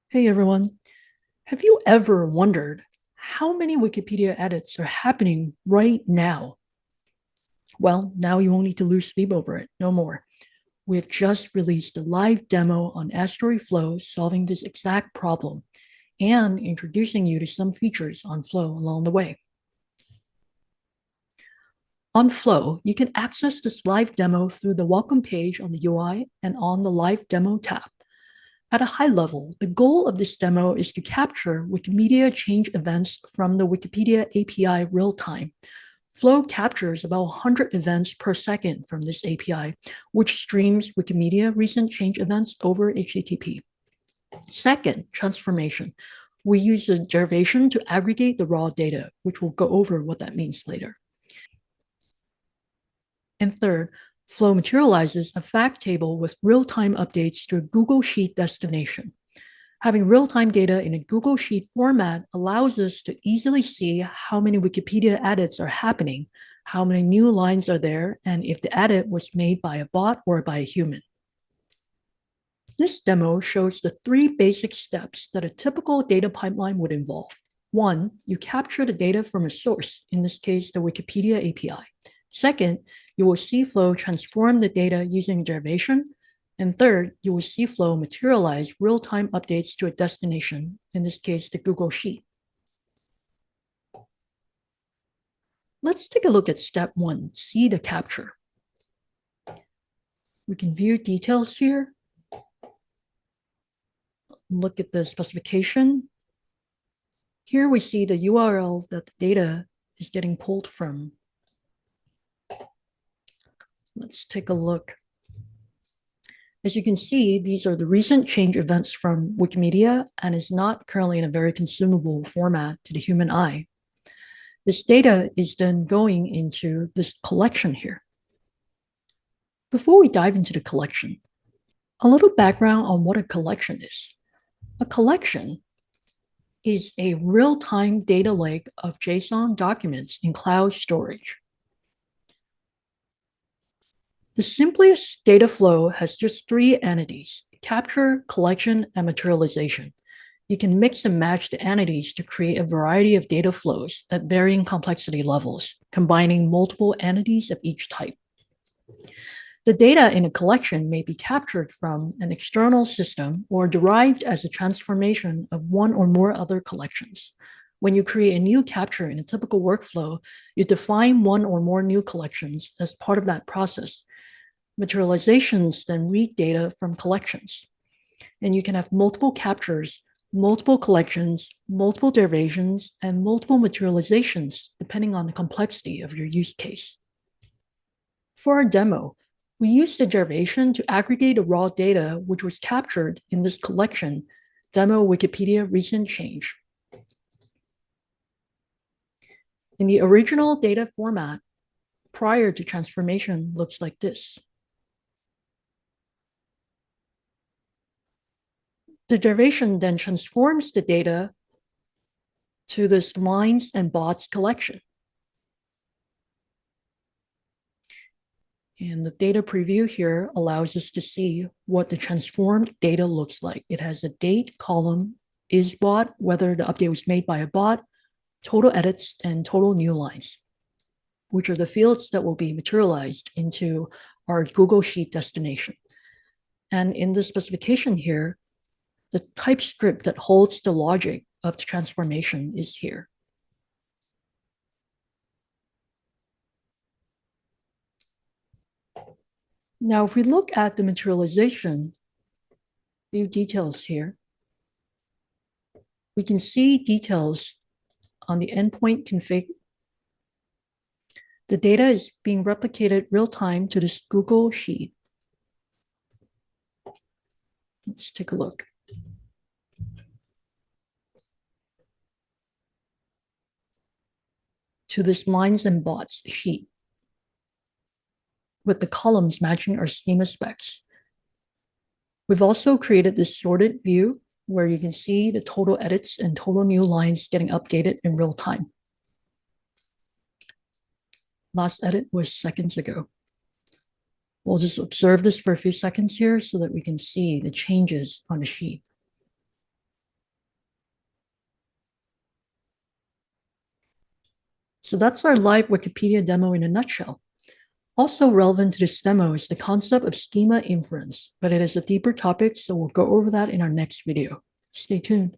Hey everyone, have you ever wondered how many Wikipedia edits are happening right now? Well, now you won't need to lose sleep over it, no more. We've just released a live demo on Estuary Flow solving this exact problem and introducing you to some features on Flow along the way. On Flow, you can access this live demo through the welcome page on the UI and on the live demo tab. At a high level, the goal of this demo is to capture Wikimedia change events from the Wikipedia API real-time. Flow captures about 100 events per second from this API, which streams Wikimedia recent change events over HTTP. Second, transformation. We use a derivation to aggregate the raw data, which we'll go over what that means later. And third, Flow materializes a fact table with real-time updates to a Google Sheet destination. Having real-time data in a Google Sheet format allows us to easily see how many Wikipedia edits are happening, how many new lines are there, and if the edit was made by a bot or by a human. This demo shows the 3 basic steps that a typical data pipeline would involve. 1, you capture the data from a source, in this case, the Wikipedia API. Second, you will see Flow transform the data using derivation. And third, you will see Flow materialize real-time updates to a destination, in this case, the Google Sheet. Let's take a look at step 1, see the capture. We can view details here. Look at the specification. Here we see the URL that the data is getting pulled from. Let's take a look. As you can see, these are the recent change events from Wikimedia and is not currently in a very consumable format to the human eye. This data is then going into this collection here. Before we dive into the collection, a little background on what a collection is. A collection is a real-time data lake of JSON documents in cloud storage. The simplest data flow has just 3 entities: capture, collection, and materialization. You can mix and match the entities to create a variety of data flows at varying complexity levels, combining multiple entities of each type. The data in a collection may be captured from an external system or derived as a transformation of one or more other collections. When you create a new capture in a typical workflow, you define one or more new collections as part of that process. Materializations then read data from collections. And you can have multiple captures, multiple collections, multiple derivations, and multiple materializations, depending on the complexity of your use case. For our demo, we used the derivation to aggregate the raw data which was captured in this collection, Demo Wikipedia Recent Change. In the original data format, prior to transformation, looks like this. The derivation then transforms the data to this lines and bots collection. And the data preview here allows us to see what the transformed data looks like. It has a date column, is bot, whether the update was made by a bot, total edits, and total new lines, which are the fields that will be materialized into our Google Sheet destination. And in the specification here, the TypeScript that holds the logic of the transformation is here. Now, if we look at the materialization, view details here, we can see details on the endpoint config. The data is being replicated real-time to this Google Sheet. Let's take a look. To this lines and bots sheet, with the columns matching our schema specs. We've also created this sorted view where you can see the total edits and total new lines getting updated in real time. Last edit was seconds ago. We'll just observe this for a few seconds here so that we can see the changes on the sheet. So that's our live Wikipedia demo in a nutshell. Also relevant to this demo is the concept of schema inference, but it is a deeper topic, so we'll go over that in our next video. Stay tuned.